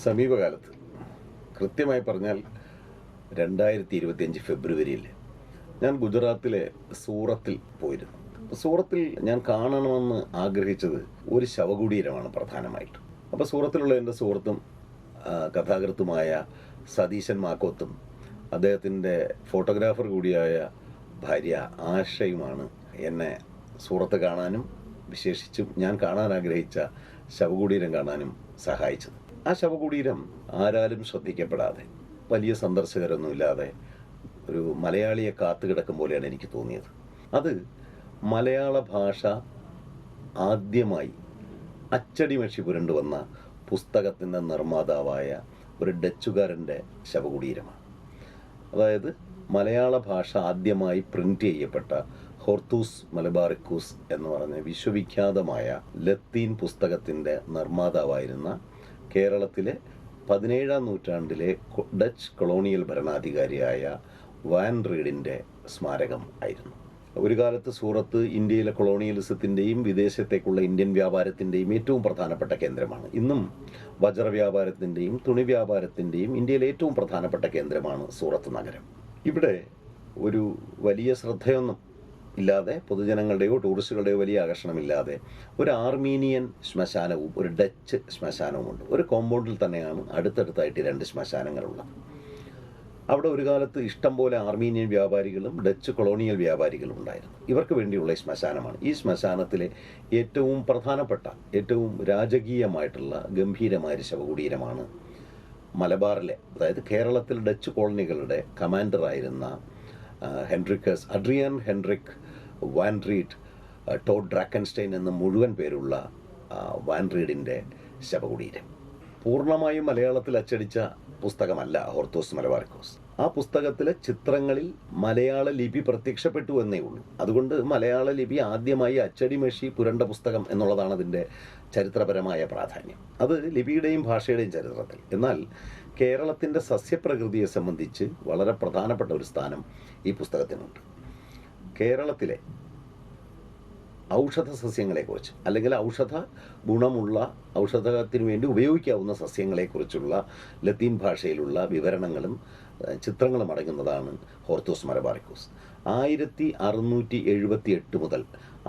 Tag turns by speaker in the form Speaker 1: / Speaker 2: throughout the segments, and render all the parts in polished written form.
Speaker 1: സമീപകാലത്ത്, കൃത്യമായി പറഞ്ഞാൽ 2025 ഫെബ്രുവരിയിൽ ഞാൻ ഗുജറാത്തിലെ സൂറത്തിൽ പോയിരുന്നു. സൂറത്തിൽ ഞാൻ കാണണമെന്ന് ആഗ്രഹിച്ചത് ഒരു ശവകുടീരമാണ് പ്രധാനമായിട്ടും. അപ്പോൾ സൂറത്തിലുള്ള എൻ്റെ സുഹൃത്തും കഥാകൃത്തുമായ സതീശൻ മാക്കോത്തും അദ്ദേഹത്തിൻ്റെ ഫോട്ടോഗ്രാഫർ കൂടിയായ ഭാര്യ ആഷയുമാണ് എന്നെ സൂറത്ത് കാണാനും വിശേഷിച്ചും ഞാൻ കാണാൻ ആഗ്രഹിച്ച ശവകുടീരം കാണാനും സഹായിച്ചത്. ആ ശവകുടീരം ആരാലും ശ്രദ്ധിക്കപ്പെടാതെ, വലിയ സന്ദർശകരൊന്നുമില്ലാതെ ഒരു മലയാളിയെ കാത്തുകിടക്കും പോലെയാണ് എനിക്ക് തോന്നിയത്. അത് മലയാള ഭാഷ ആദ്യമായി അച്ചടിമഷി പുരണ്ടുവന്ന പുസ്തകത്തിൻ്റെ നിർമ്മാതാവായ ഒരു ഡച്ചുകാരൻ്റെ ശവകുടീരമാണ്. അതായത് മലയാള ഭാഷ ആദ്യമായി പ്രിന്റ് ചെയ്യപ്പെട്ട ഹോർത്തൂസ് മലബാറിക്കൂസ് എന്ന് പറഞ്ഞ വിശ്വവിഖ്യാതമായ ലത്തീൻ പുസ്തകത്തിൻ്റെ നിർമ്മാതാവായിരുന്ന കേരളത്തിലെ 17-ാം നൂറ്റാണ്ടിലെ ഡച്ച് കൊളോണിയൽ ഭരണാധികാരിയായ വാൻ റീഡിൻ്റെ സ്മാരകം ആയിരുന്നു. ഒരു കാലത്ത് സൂറത്ത് ഇന്ത്യയിലെ കൊളോണിയലിസത്തിൻ്റെയും വിദേശത്തേക്കുള്ള ഇന്ത്യൻ വ്യാപാരത്തിൻ്റെയും ഏറ്റവും പ്രധാനപ്പെട്ട കേന്ദ്രമാണ്. ഇന്നും വജ്ര വ്യാപാരത്തിൻ്റെയും തുണി വ്യാപാരത്തിൻ്റെയും ഇന്ത്യയിലെ ഏറ്റവും പ്രധാനപ്പെട്ട കേന്ദ്രമാണ് സൂറത്ത് നഗരം. ഇവിടെ ഒരു വലിയ ശ്രദ്ധയൊന്നും ഇല്ലാതെ, പൊതുജനങ്ങളുടെയോ ടൂറിസ്റ്റുകളുടെയോ വലിയ ആകർഷണമില്ലാതെ ഒരു ആർമീനിയൻ ശ്മശാനവും ഒരു ഡച്ച് ശ്മശാനവുമുണ്ട്. ഒരു കോമ്പൗണ്ടിൽ തന്നെയാണ് അടുത്തടുത്തായിട്ട് 2 ശ്മശാനങ്ങളുള്ളത്. അവിടെ ഒരു കാലത്ത് ഇഷ്ടം പോലെ ആർമീനിയൻ വ്യാപാരികളും ഡച്ച് കൊളോണിയൽ വ്യാപാരികളും ഉണ്ടായിരുന്നു. ഇവർക്ക് വേണ്ടിയുള്ള ഈ ശ്മശാനമാണ്. ഈ ശ്മശാനത്തിലെ ഏറ്റവും പ്രധാനപ്പെട്ട, ഏറ്റവും രാജകീയമായിട്ടുള്ള ഗംഭീരമായ ശവകുടീരമാണ് മലബാറിലെ, അതായത് കേരളത്തിൽ ഡച്ച് കോളനികളുടെ കമാൻഡറായിരുന്ന Adriaan Hendrik van Rheede tot Drakenstein എന്ന മുഴുവൻ പേരുള്ള വാൻ റീഡിൻ്റെ ശവകുടീരം. പൂർണ്ണമായും മലയാളത്തിൽ അച്ചടിച്ച പുസ്തകമല്ല ഹോർത്തൂസ് മലബാറിക്കൂസ്. ആ പുസ്തകത്തിലെ ചിത്രങ്ങളിൽ മലയാള ലിപി പ്രത്യക്ഷപ്പെട്ടു എന്നേ ഉള്ളൂ. അതുകൊണ്ട് മലയാള ലിപി ആദ്യമായി അച്ചടിമഷി പുരണ്ട പുസ്തകം എന്നുള്ളതാണ് അതിൻ്റെ ചരിത്രപരമായ പ്രാധാന്യം. അത് ലിപിയുടെയും ഭാഷയുടെയും ചരിത്രത്തിൽ. എന്നാൽ കേരളത്തിൻ്റെ സസ്യപ്രകൃതിയെ സംബന്ധിച്ച് വളരെ പ്രധാനപ്പെട്ട ഒരു സ്ഥാനം ഈ പുസ്തകത്തിനുണ്ട്. കേരളത്തിലെ ഔഷധ സസ്യങ്ങളെക്കുറിച്ച്, അല്ലെങ്കിൽ ഔഷധ ഗുണമുള്ള, ഔഷധത്തിന് വേണ്ടി ഉപയോഗിക്കാവുന്ന സസ്യങ്ങളെക്കുറിച്ചുള്ള ലത്തീൻ ഭാഷയിലുള്ള വിവരണങ്ങളും ചിത്രങ്ങളും അടങ്ങുന്നതാണ് ഹോർത്തൂസ് മലബാറിക്കൂസ്. 1678 മുതൽ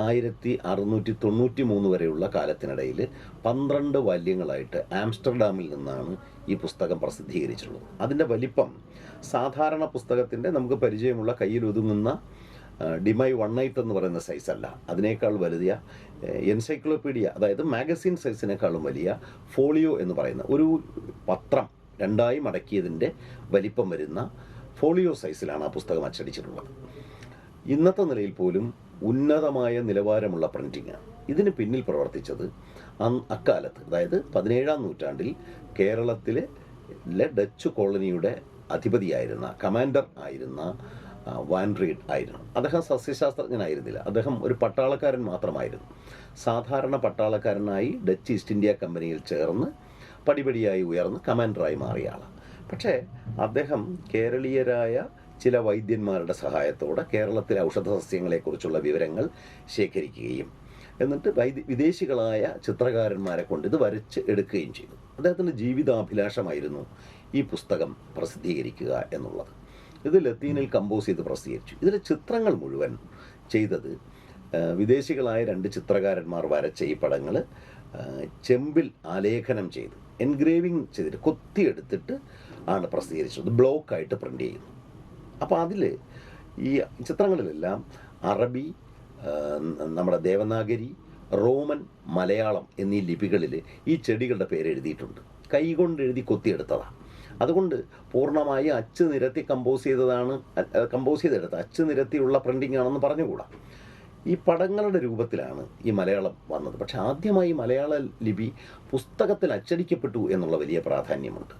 Speaker 1: 1693 വരെയുള്ള കാലത്തിനിടയിൽ 12 വാല്യങ്ങളായിട്ട് ആംസ്റ്റർഡാമിൽ നിന്നാണ് ഈ പുസ്തകം പ്രസിദ്ധീകരിച്ചിട്ടുള്ളത്. അതിൻ്റെ വലിപ്പം സാധാരണ പുസ്തകത്തിൻ്റെ നമുക്ക് പരിചയമുള്ള കയ്യിൽ ഒതുങ്ങുന്ന ഡിമൈ 1/8 എന്ന് പറയുന്ന സൈസല്ല. അതിനേക്കാൾ വലിയ എൻസൈക്ലോപീഡിയ, അതായത് മാഗസിൻ സൈസിനേക്കാളും വലിയ ഫോളിയോ എന്ന് പറയുന്ന ഒരു പത്രം 2ആയി മടക്കിയതിൻ്റെ വലിപ്പം വരുന്ന ഫോളിയോ സൈസിലാണ് ആ പുസ്തകം അച്ചടിച്ചിട്ടുള്ളത്. ഇന്നത്തെ നിലയിൽ പോലും ഉന്നതമായ നിലവാരമുള്ള പ്രിൻറ്റിങ്ങാണ്. ഇതിന് പിന്നിൽ പ്രവർത്തിച്ചത് അക്കാലത്ത്, അതായത് 17-ാം നൂറ്റാണ്ടിൽ കേരളത്തിലെ ഡച്ച് കോളനിയുടെ അധിപതിയായിരുന്ന, കമാൻഡർ ആയിരുന്ന വാൻ റീഡ് ആയിരുന്നു. അദ്ദേഹം സസ്യശാസ്ത്രജ്ഞനായിരുന്നില്ല. അദ്ദേഹം ഒരു പട്ടാളക്കാരൻ മാത്രമായിരുന്നു. സാധാരണ പട്ടാളക്കാരനായി ഡച്ച് ഈസ്റ്റ് ഇന്ത്യ കമ്പനിയിൽ ചേർന്ന് പടിപടിയായി ഉയർന്ന് കമാൻഡറായി മാറിയ ആളാണ്. പക്ഷേ അദ്ദേഹം കേരളീയരായ ചില വൈദ്യന്മാരുടെ സഹായത്തോടെ കേരളത്തിലെ ഔഷധ സസ്യങ്ങളെക്കുറിച്ചുള്ള വിവരങ്ങൾ ശേഖരിക്കുകയും എന്നിട്ട് വിദേശികളായ ചിത്രകാരന്മാരെ കൊണ്ട് ഇത് വരച്ച് എടുക്കുകയും ചെയ്തു. അദ്ദേഹത്തിൻ്റെ ജീവിതാഭിലാഷമായിരുന്നു ഈ പുസ്തകം പ്രസിദ്ധീകരിക്കുക എന്നുള്ളത്. ഇത് ലത്തീനിൽ കമ്പോസ് ചെയ്ത് പ്രസിദ്ധീകരിച്ചു. ഇതിലെ ചിത്രങ്ങൾ മുഴുവൻ ചെയ്തത് വിദേശികളായ 2 ചിത്രകാരന്മാർ വരച്ച ഈ പടങ്ങൾ ചെമ്പിൽ ആലേഖനം ചെയ്ത്, എൻഗ്രേവിങ് ചെയ്തിട്ട്, കൊത്തിയെടുത്തിട്ട് ആണ് പ്രസിദ്ധീകരിച്ചത്. ബ്ലോക്കായിട്ട് പ്രിൻ്റ് ചെയ്യുന്നു. അപ്പോൾ അതിൽ ഈ ചിത്രങ്ങളിലെല്ലാം അറബി, നമ്മുടെ ദേവനാഗരി, റോമൻ, മലയാളം എന്നീ ലിപികളിൽ ഈ ചെടികളുടെ പേര് എഴുതിയിട്ടുണ്ട്. കൈകൊണ്ട് എഴുതി കൊത്തിയെടുത്തതാണ്. അതുകൊണ്ട് പൂർണ്ണമായി അച്ച് നിരത്തി കമ്പോസ് ചെയ്തെടുത്ത അച്ച് നിരത്തിയുള്ള പ്രിൻറ്റിംഗ് ആണെന്ന് പറഞ്ഞുകൂടാ. ഈ പടങ്ങളുടെ രൂപത്തിലാണ് ഈ മലയാളം വന്നത്. പക്ഷെ ആദ്യമായി മലയാള ലിപി പുസ്തകത്തിൽ അച്ചടിക്കപ്പെട്ടു എന്നുള്ള വലിയ പ്രാധാന്യമുണ്ട്.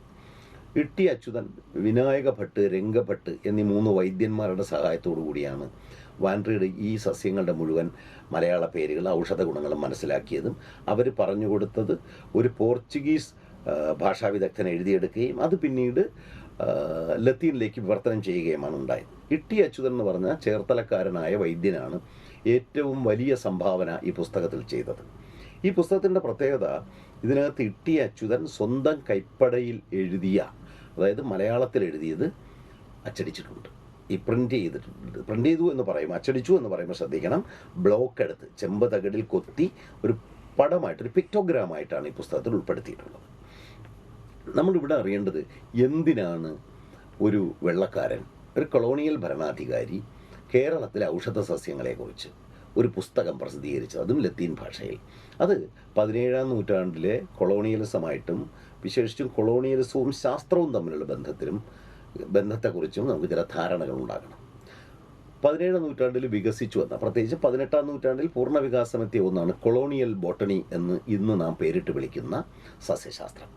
Speaker 1: ഇട്ടി അച്യുതൻ, വിനായക ഭട്ട്, രംഗഭട്ട് എന്നീ 3 വൈദ്യന്മാരുടെ സഹായത്തോടു കൂടിയാണ് വാൻ റീഡ് ഈ സസ്യങ്ങളുടെ മുഴുവൻ മലയാള പേരുകൾ, ഔഷധ ഗുണങ്ങളും മനസ്സിലാക്കിയതും അവർ പറഞ്ഞു കൊടുത്തത് ഒരു പോർച്ചുഗീസ് ഭാഷാവിദഗ്ധൻ എഴുതിയെടുക്കുകയും അത് പിന്നീട് ലത്തീനിലേക്ക് വിവർത്തനം ചെയ്യുകയുമാണ് ഉണ്ടായത്. ഇട്ടി അച്യുതൻ എന്ന് പറഞ്ഞ ചേർത്തലക്കാരനായ വൈദ്യനാണ് ഏറ്റവും വലിയ സംഭാവന ഈ പുസ്തകത്തിൽ ചെയ്തത്. ഈ പുസ്തകത്തിൻ്റെ പ്രത്യേകത ഇതിനകത്ത് ഇ.ടി. അച്യുതൻ സ്വന്തം കൈപ്പടയിൽ എഴുതിയ, അതായത് മലയാളത്തിൽ എഴുതിയത് അച്ചടിച്ചിട്ടുണ്ട്. ഈ പ്രിൻ്റ് ചെയ്തിട്ടുണ്ട്. പ്രിൻ്റ് ചെയ്തു എന്ന് പറയും, അച്ചടിച്ചു എന്ന് പറയുമ്പോൾ ശ്രദ്ധിക്കണം. ബ്ലോക്ക് എടുത്ത് ചെമ്പ് തകിടിൽ കൊത്തി ഒരു പടമായിട്ട്, ഒരു പിക്ടോഗ്രാമായിട്ടാണ് ഈ പുസ്തകത്തിൽ ഉൾപ്പെടുത്തിയിട്ടുള്ളത്. നമ്മളിവിടെ അറിയേണ്ടത്, എന്തിനാണ് ഒരു വെള്ളക്കാരൻ, ഒരു കൊളോണിയൽ ഭരണാധികാരി കേരളത്തിലെ ഔഷധ സസ്യങ്ങളെക്കുറിച്ച് ഒരു പുസ്തകം പ്രസിദ്ധീകരിച്ചത്, അതും ലത്തീൻ ഭാഷയിൽ? അത് 17-ാം നൂറ്റാണ്ടിലെ കൊളോണിയലിസമായിട്ടും വിശേഷിച്ചും കൊളോണിയലിസവും ശാസ്ത്രവും തമ്മിലുള്ള ബന്ധത്തെക്കുറിച്ചും നമുക്ക് ചില ധാരണകൾ ഉണ്ടാകണം. 17-ാം നൂറ്റാണ്ടിൽ വികസിച്ചു വന്ന, പ്രത്യേകിച്ച് 18-ാം നൂറ്റാണ്ടിൽ പൂർണ്ണ വികാസമെത്തിയ ഒന്നാണ് കൊളോണിയൽ ബോട്ടണി എന്ന് ഇന്ന് നാം പേരിട്ട് വിളിക്കുന്ന സസ്യശാസ്ത്രം.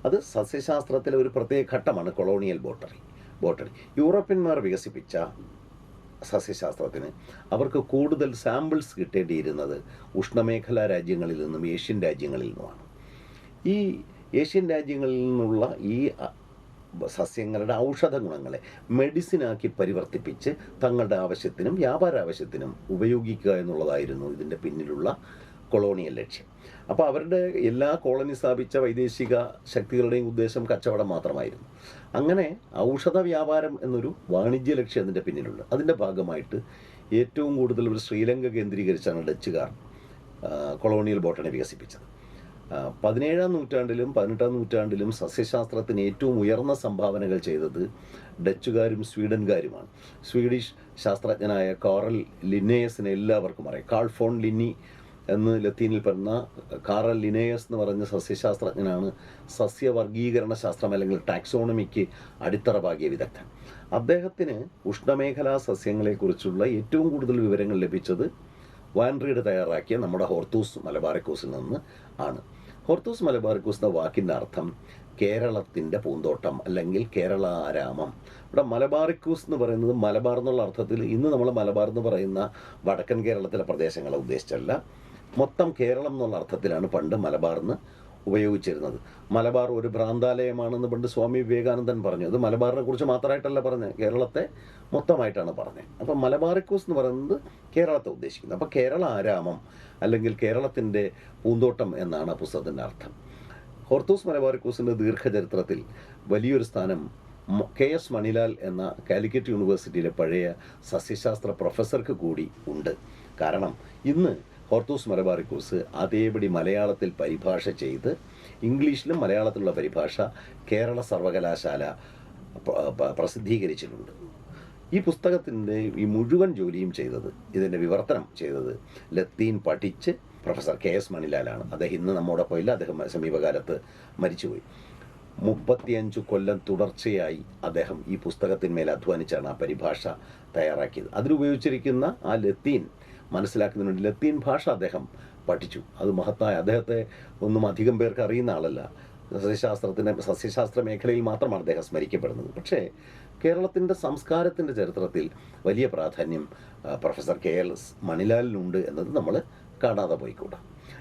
Speaker 1: അത് സസ്യശാസ്ത്രത്തിലെ ഒരു പ്രത്യേക ഘട്ടമാണ് കൊളോണിയൽ ബോട്ടണി. യൂറോപ്യന്മാർ വികസിപ്പിച്ച സസ്യശാസ്ത്രത്തിന് അവർക്ക് കൂടുതൽ സാമ്പിൾസ് കിട്ടേണ്ടിയിരുന്നത് ഉഷ്ണമേഖലാ രാജ്യങ്ങളിൽ നിന്നും ഏഷ്യൻ രാജ്യങ്ങളിൽ നിന്നുമാണ്. ഈ ഏഷ്യൻ രാജ്യങ്ങളിൽ നിന്നുള്ള ഈ സസ്യങ്ങളുടെ ഔഷധ ഗുണങ്ങളെ മെഡിസിനാക്കി പരിവർത്തിപ്പിച്ച് തങ്ങളുടെ ആവശ്യത്തിനും വ്യാപാര ആവശ്യത്തിനും ഉപയോഗിക്കുക എന്നുള്ളതായിരുന്നു ഇതിൻ്റെ പിന്നിലുള്ള കൊളോണിയൽ ലക്ഷ്യം. അപ്പോൾ അവരുടെ എല്ലാ കോളനി സ്ഥാപിച്ച വൈദേശിക ശക്തികളുടെയും ഉദ്ദേശം കച്ചവടം മാത്രമായിരുന്നു. അങ്ങനെ ഔഷധ വ്യാപാരം എന്നൊരു വാണിജ്യ ലക്ഷ്യം അതിൻ്റെ പിന്നിലുണ്ട്. അതിൻ്റെ ഭാഗമായിട്ട് ഏറ്റവും കൂടുതൽ ഒരു ശ്രീലങ്ക കേന്ദ്രീകരിച്ചാണ് ഡച്ചുകാർ കൊളോണിയൽ ബോട്ടണി വികസിപ്പിച്ചത്. 17-ാം നൂറ്റാണ്ടിലും 18-ാം നൂറ്റാണ്ടിലും സസ്യശാസ്ത്രത്തിന് ഏറ്റവും ഉയർന്ന സംഭാവനകൾ ചെയ്തത് ഡച്ചുകാരും സ്വീഡൻകാരുമാണ്. സ്വീഡിഷ് ശാസ്ത്രജ്ഞനായ കാറൽ ലിന്നേയസിനെ എല്ലാവർക്കും അറിയാം. കാൾ ഫോൺ ലിന്നി എന്ന് ലത്തീനിൽ പറഞ്ഞ കാറൽ ലിനേയസ് എന്ന് പറഞ്ഞ സസ്യശാസ്ത്രജ്ഞനാണ് സസ്യവർഗീകരണ ശാസ്ത്രം അല്ലെങ്കിൽ ടാക്സോണമിക്ക് അടിത്തറ പാകിയ വിദഗ്ധൻ. അദ്ദേഹത്തിന് ഉഷ്ണമേഖലാ സസ്യങ്ങളെക്കുറിച്ചുള്ള ഏറ്റവും കൂടുതൽ വിവരങ്ങൾ ലഭിച്ചത് വാൻ റീഡ് തയ്യാറാക്കിയ നമ്മുടെ ഹോർത്തൂസ് മലബാറിക്കോസിൽ നിന്ന് ആണ്. ഹോർത്തൂസ് മലബാറിക്കോസ് എന്ന വാക്കിൻ്റെ അർത്ഥം കേരളത്തിൻ്റെ പൂന്തോട്ടം അല്ലെങ്കിൽ കേരളാരാമം. ഇവിടെ മലബാറിക്കൂസ് എന്ന് പറയുന്നത് മലബാർ എന്നുള്ള അർത്ഥത്തിൽ ഇന്ന് നമ്മൾ മലബാർ എന്ന് പറയുന്ന വടക്കൻ കേരളത്തിലെ പ്രദേശങ്ങളെ ഉദ്ദേശിച്ചല്ല, മൊത്തം കേരളം എന്നുള്ള അർത്ഥത്തിലാണ് പണ്ട് മലബാറിന് ഉപയോഗിച്ചിരുന്നത്. മലബാർ ഒരു ഭ്രാന്താലയമാണെന്ന് പണ്ട് സ്വാമി വിവേകാനന്ദൻ പറഞ്ഞു. അത് മലബാറിനെ കുറിച്ച് മാത്രമായിട്ടല്ല പറഞ്ഞത്, കേരളത്തെ മൊത്തമായിട്ടാണ് പറഞ്ഞത്. അപ്പം മലബാറിക്കൂസ് എന്ന് പറയുന്നത് കേരളത്തെ ഉദ്ദേശിക്കുന്നത്. അപ്പോൾ കേരള ആരാമം അല്ലെങ്കിൽ കേരളത്തിൻ്റെ പൂന്തോട്ടം എന്നാണ് ആ പുസ്തകത്തിൻ്റെ അർത്ഥം. ഹോർത്തൂസ് മലബാറിക്കൂസിൻ്റെ ദീർഘചരിത്രത്തിൽ വലിയൊരു സ്ഥാനം KS മണിലാൽ എന്ന കാലിക്കറ്റ് യൂണിവേഴ്സിറ്റിയിലെ പഴയ സസ്യശാസ്ത്ര പ്രൊഫസർക്ക് കൂടി ഉണ്ട്. കാരണം ഇന്ന് ഹോർത്തൂസ് മലബാറിക്കൂസ് അതേപടി മലയാളത്തിൽ പരിഭാഷ ചെയ്ത് ഇംഗ്ലീഷിലും മലയാളത്തിലുള്ള പരിഭാഷ കേരള സർവകലാശാല പ്രസിദ്ധീകരിച്ചിട്ടുണ്ട്. ഈ പുസ്തകത്തിൻ്റെ ഈ മുഴുവൻ ജോലിയും ചെയ്തത്, ഇതിൻ്റെ വിവർത്തനം ചെയ്തത്, ലത്തീൻ പഠിച്ച് പ്രൊഫസർ KS മണിലാലാണ്. അദ്ദേഹം ഇന്ന് നമ്മോടൊപ്പം ഇല്ല, അദ്ദേഹം സമീപകാലത്ത് മരിച്ചുപോയി. 35 കൊല്ലം തുടർച്ചയായി അദ്ദേഹം ഈ പുസ്തകത്തിന്മേൽ അധ്വാനിച്ചാണ് ആ പരിഭാഷ തയ്യാറാക്കിയത്. അതിലുപയോഗിച്ചിരിക്കുന്ന ആ ലത്തീൻ മനസ്സിലാക്കുന്നതിന് വേണ്ടി ലത്തീൻ ഭാഷ അദ്ദേഹം പഠിച്ചു. അത് മഹത്തായ, അദ്ദേഹത്തെ ഒന്നും അധികം പേർക്ക് അറിയുന്ന ആളല്ല. സസ്യശാസ്ത്ര മേഖലയിൽ മാത്രമാണ് അദ്ദേഹം സ്മരിക്കപ്പെടുന്നത്. പക്ഷേ കേരളത്തിൻ്റെ സംസ്കാരത്തിൻ്റെ ചരിത്രത്തിൽ വലിയ പ്രാധാന്യം പ്രൊഫസർ KS മണിലാലിനുണ്ട് എന്നത് നമ്മൾ കാണാതെ പോയിക്കൂടാ.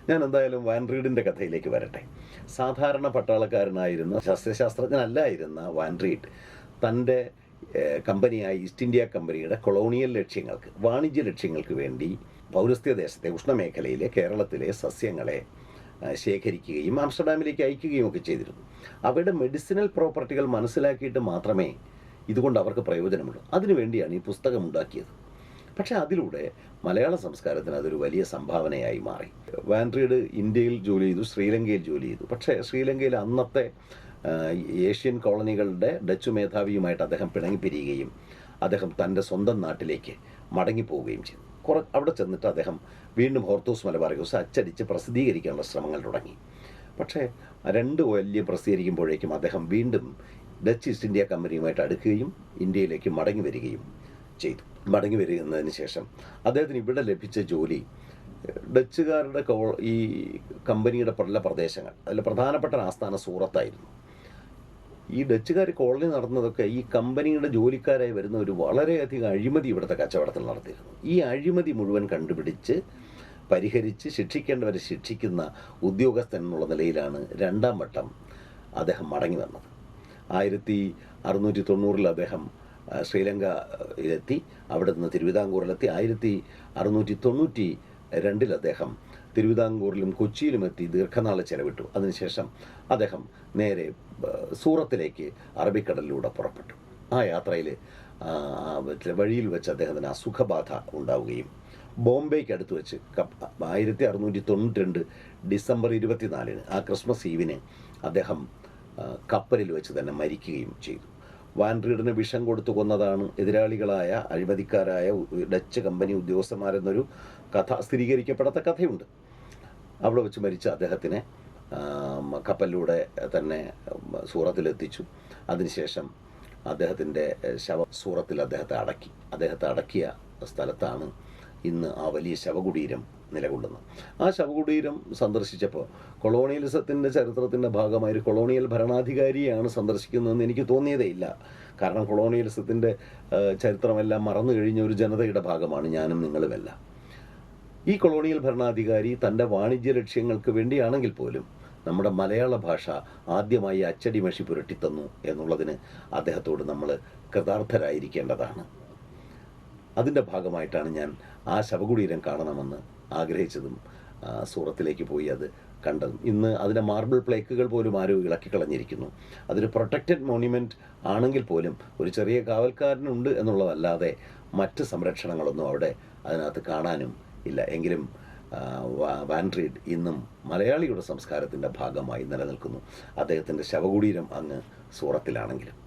Speaker 1: ഞാൻ എന്തായാലും വാൻ റീഡിൻ്റെ കഥയിലേക്ക് വരട്ടെ. സാധാരണ പട്ടാളക്കാരനായിരുന്ന, സസ്യശാസ്ത്രജ്ഞനല്ലായിരുന്ന വാൻ റീഡ് തൻ്റെ കമ്പനിയായ ഈസ്റ്റ് ഇന്ത്യ കമ്പനിയുടെ കൊളോണിയൽ ലക്ഷ്യങ്ങൾക്ക്, വാണിജ്യ ലക്ഷ്യങ്ങൾക്ക് വേണ്ടി പൗരസ്ത്യ ദേശത്തെ ഉഷ്ണമേഖലയിലെ കേരളത്തിലെ സസ്യങ്ങളെ ശേഖരിക്കുകയും ആംസ്റ്റർഡാമിലേക്ക് അയക്കുകയും ഒക്കെ ചെയ്തിരുന്നു. അവയുടെ മെഡിസിനൽ പ്രോപ്പർട്ടികൾ മനസ്സിലാക്കിയിട്ട് മാത്രമേ ഇതുകൊണ്ട് അവർക്ക് പ്രയോജനമുള്ളൂ. അതിനുവേണ്ടിയാണ് ഈ പുസ്തകം ഉണ്ടാക്കിയത്. പക്ഷേ അതിലൂടെ മലയാള സംസ്കാരത്തിന് അതൊരു വലിയ സംഭാവനയായി മാറി. വാൻ റീഡ് ഇന്ത്യയിൽ ജോലി ചെയ്തു, ശ്രീലങ്കയിൽ ജോലി ചെയ്തു. പക്ഷേ ശ്രീലങ്കയിലെ അന്നത്തെ ഏഷ്യൻ കോളനികളുടെ ഡച്ച് മേധാവിയുമായിട്ട് അദ്ദേഹം പിണങ്ങിപ്പിരിയുകയും അദ്ദേഹം തൻ്റെ സ്വന്തം നാട്ടിലേക്ക് മടങ്ങിപ്പോവുകയും ചെയ്തു. അവിടെ ചെന്നിട്ട് അദ്ദേഹം വീണ്ടും ഹോർത്തൂസ് മലബാറിക്കൂസ് അച്ചടിച്ച് പ്രസിദ്ധീകരിക്കാനുള്ള ശ്രമങ്ങൾ തുടങ്ങി. പക്ഷേ 2 വലിയ പ്രസിദ്ധീകരിക്കുമ്പോഴേക്കും അദ്ദേഹം വീണ്ടും ഡച്ച് ഈസ്റ്റ് ഇന്ത്യ കമ്പനിയുമായിട്ട് അടുക്കുകയും ഇന്ത്യയിലേക്ക് മടങ്ങി വരികയും ചെയ്തു. മടങ്ങി വരുന്നതിന് ശേഷം അദ്ദേഹത്തിന് ഇവിടെ ലഭിച്ച ജോലി ഡച്ചുകാരുടെ ഈ കമ്പനിയുടെ പല പ്രദേശങ്ങൾ, അതിൽ പ്രധാനപ്പെട്ട ആസ്ഥാന സൂറത്തായിരുന്നു. ഈ ഡച്ചുകാർ കോളനി നടന്നതൊക്കെ ഈ കമ്പനിയുടെ ജോലിക്കാരായി വരുന്ന ഒരു വളരെയധികം അഴിമതി ഇവിടുത്തെ കച്ചവടത്തിൽ നടത്തിയിരുന്നു. ഈ അഴിമതി മുഴുവൻ കണ്ടുപിടിച്ച് പരിഹരിച്ച് ശിക്ഷിക്കേണ്ടവരെ ശിക്ഷിക്കുന്ന ഉദ്യോഗസ്ഥൻ എന്നുള്ള നിലയിലാണ് 2ാം വട്ടം അദ്ദേഹം മടങ്ങി വന്നത്. 1690 അദ്ദേഹം ശ്രീലങ്കയിലെത്തി. അവിടെ നിന്ന് തിരുവിതാംകൂറിലെത്തി. 1692 അദ്ദേഹം തിരുവിതാംകൂറിലും കൊച്ചിയിലും എത്തി ദീർഘനാൾ ചെലവിട്ടു. അതിനുശേഷം അദ്ദേഹം നേരെ സൂറത്തിലേക്ക് അറബിക്കടലിലൂടെ പുറപ്പെട്ടു. ആ യാത്രയിൽ വഴിയിൽ വെച്ച് അദ്ദേഹത്തിന് അസുഖബാധ ഉണ്ടാവുകയും ബോംബെയ്ക്ക് അടുത്ത് വെച്ച് 1692 ഡിസംബർ 24 ആ ക്രിസ്മസ് ഈവിന് അദ്ദേഹം കപ്പലിൽ വെച്ച് തന്നെ മരിക്കുകയും ചെയ്തു. വാൻ റീഡിന് വിഷം കൊടുത്തു കൊന്നതാണ് എതിരാളികളായ അഴിമതിക്കാരായ ഡച്ച് കമ്പനി ഉദ്യോഗസ്ഥന്മാരെന്നൊരു കഥ, സ്ഥിരീകരിക്കപ്പെടാത്ത കഥയുണ്ട്. അവിടെ വെച്ച് മരിച്ച അദ്ദേഹത്തിനെ കപ്പലിലൂടെ തന്നെ സൂറത്തിലെത്തിച്ചു. അതിനുശേഷം അദ്ദേഹത്തിൻ്റെ സൂറത്തിൽ അദ്ദേഹത്തെ അടക്കിയ സ്ഥലത്താണ് ഇന്ന് ആ വലിയ ശവകുടീരം നിലകൊള്ളുന്നത്. ആ ശവകുടീരം സന്ദർശിച്ചപ്പോൾ കൊളോണിയലിസത്തിൻ്റെ ചരിത്രത്തിൻ്റെ ഭാഗമായി ഒരു കൊളോണിയൽ ഭരണാധികാരിയാണ് സന്ദർശിക്കുന്നതെന്ന് എനിക്ക് തോന്നിയതേയില്ല. കാരണം കൊളോണിയലിസത്തിൻ്റെ ചരിത്രമെല്ലാം മറന്നു കഴിഞ്ഞ ഒരു ജനതയുടെ ഭാഗമാണ് ഞാനും നിങ്ങളുമെല്ലാം. ഈ കൊളോണിയൽ ഭരണാധികാരി തൻ്റെ വാണിജ്യ ലക്ഷ്യങ്ങൾക്ക് വേണ്ടിയാണെങ്കിൽ പോലും നമ്മുടെ മലയാള ഭാഷ ആദ്യമായി അച്ചടി മഷി പുരട്ടിത്തന്നു എന്നുള്ളതിന് അദ്ദേഹത്തോട് നമ്മൾ കൃതാർത്ഥരായിരിക്കേണ്ടതാണ്. അതിൻ്റെ ഭാഗമായിട്ടാണ് ഞാൻ ആ ശവകുടീരം കാണണമെന്ന് ആഗ്രഹിച്ചതും സൂറത്തിലേക്ക് പോയി അത് കണ്ടതും. ഇന്ന് അതിൻ്റെ മാർബിൾ പ്ലേക്കുകൾ പോലും ആരും ഇളക്കിക്കളഞ്ഞിരിക്കുന്നു. അതൊരു പ്രൊട്ടക്റ്റഡ് മോണ്യുമെൻ്റ് ആണെങ്കിൽ പോലും ഒരു ചെറിയ കാവൽക്കാരനുണ്ട് എന്നുള്ളതല്ലാതെ മറ്റ് സംരക്ഷണങ്ങളൊന്നും അവിടെ അതിനകത്ത് കാണാനും ഇല്ല. എങ്കിലും വാൻ റീഡ് ഇന്നും മലയാളിയുടെ സംസ്കാരത്തിൻ്റെ ഭാഗമായി നിലനിൽക്കുന്നു. അദ്ദേഹത്തിൻ്റെ ശവകുടീരം അങ്ങ് സൂറത്തിലാണെങ്കിലും.